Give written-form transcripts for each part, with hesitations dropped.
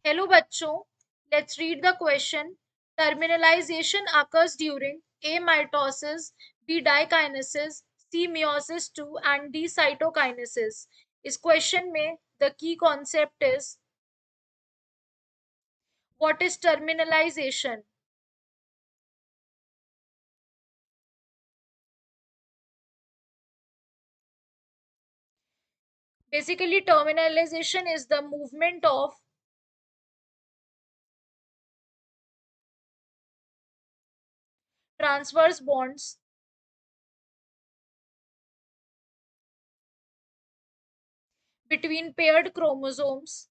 Hello बच्चों, let's read the question. Terminalisation occurs during A. mitosis, B. dikinesis, C. meiosis 2 and D. cytokinesis. इस question में the key concept is what is terminalization. Basically, terminalization is the movement of transverse bonds between paired chromosomes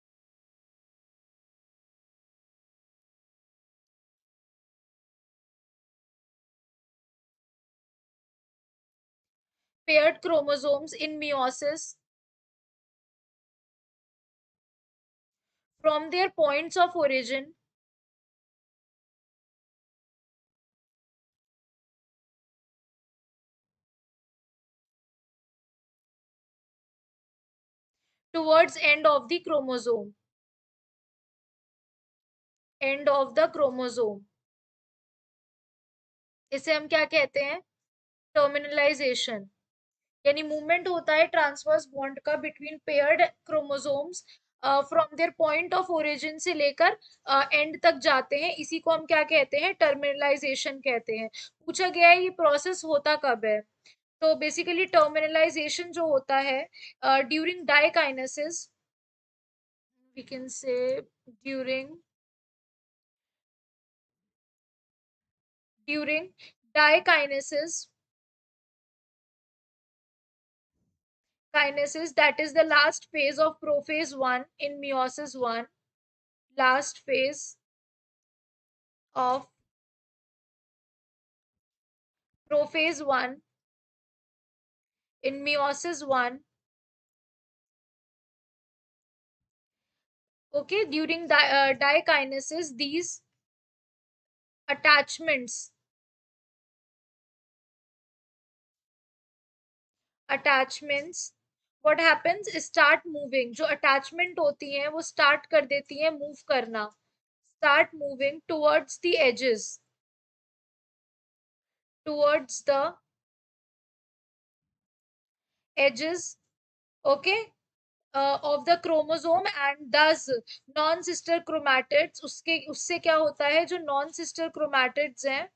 in meiosis from their points of origin towards end of the chromosome. इसे हम क्या कहते हैं? Terminalisation. यानी movement होता है transverse bond का between paired chromosomes from their point of origin से लेकर एंड तक जाते हैं. इसी को हम क्या कहते हैं? टर्मिनलाइजेशन कहते हैं. पूछा गया है ये प्रोसेस होता कब है. तो बेसिकली टर्मिनलाइजेशन जो होता है during diakinesis, we can say during during diakinesis kinesis, that is the last phase of prophase 1 in meiosis 1. Last phase of prophase 1 in meiosis 1. Okay, during dikinesis these attachments what happens, start moving. जो attachment होती हैं वो start कर देती हैं move करना, start moving towards the edges, towards the edges, okay, of the chromosome, and thus non sister chromatids, उससे क्या होता है, जो non sister chromatids हैं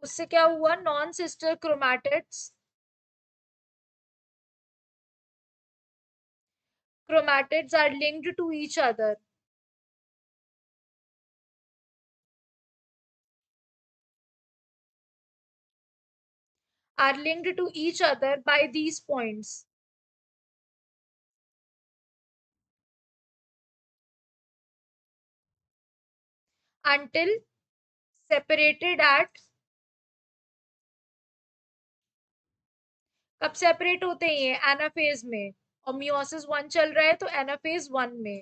उससे क्या हुआ, non sister chromatids are linked to each other, by these points, until separated at, कब सेपरेट होते हैं ये? एनाफेज में. और मियोसिस 1 चल रहा है तो एनाफेज 1 में.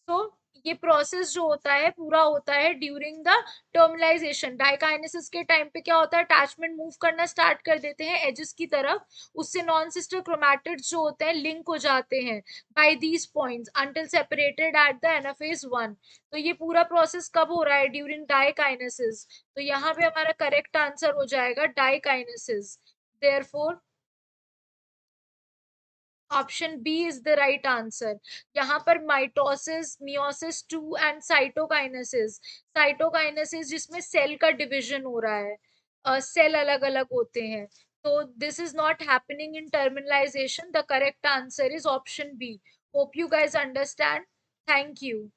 तो ये प्रोसेस जो होता है पूरा होता है ड्यूरिंग द टर्मिनलाइजेशन. डाइकाइनेसिस के टाइम पे क्या होता है, अटैचमेंट मूव करना स्टार्ट कर देते हैं एजेस की तरफ, उससे नॉन सिस्टर क्रोमैटिड्स जो होते हैं लिंक हो जाते हैं by these points until separated at the anaphase 1. तो ये पूरा प्रोसेस कब हो रहा है? During diakinesis. तो यहाँ पे हमारा करेक्ट आंसर हो जाएगा diakinesis. Therefore option B is the right answer. यहाँ पर माइटोसिस, मियोसिस 2 एंड साइटोकाइनेसिस जिसमें सेल का डिवीजन हो रहा है, सेल अलग अलग होते हैं. तो this is not happening in terminalisation. The correct answer is option B. Hope you guys understand. Thank you.